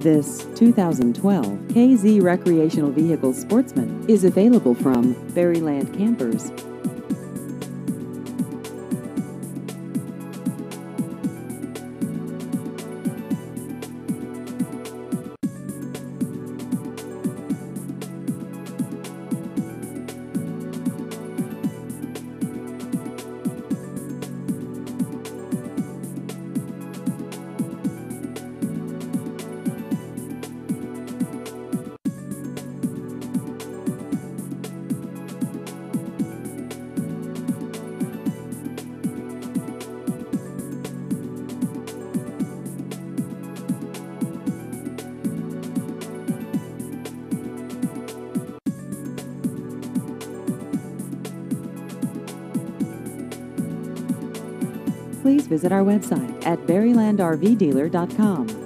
This 2012 KZ Recreational Vehicle Sportsman is available from Berryland Campers. Please visit our website at berrylandrvdealer.com.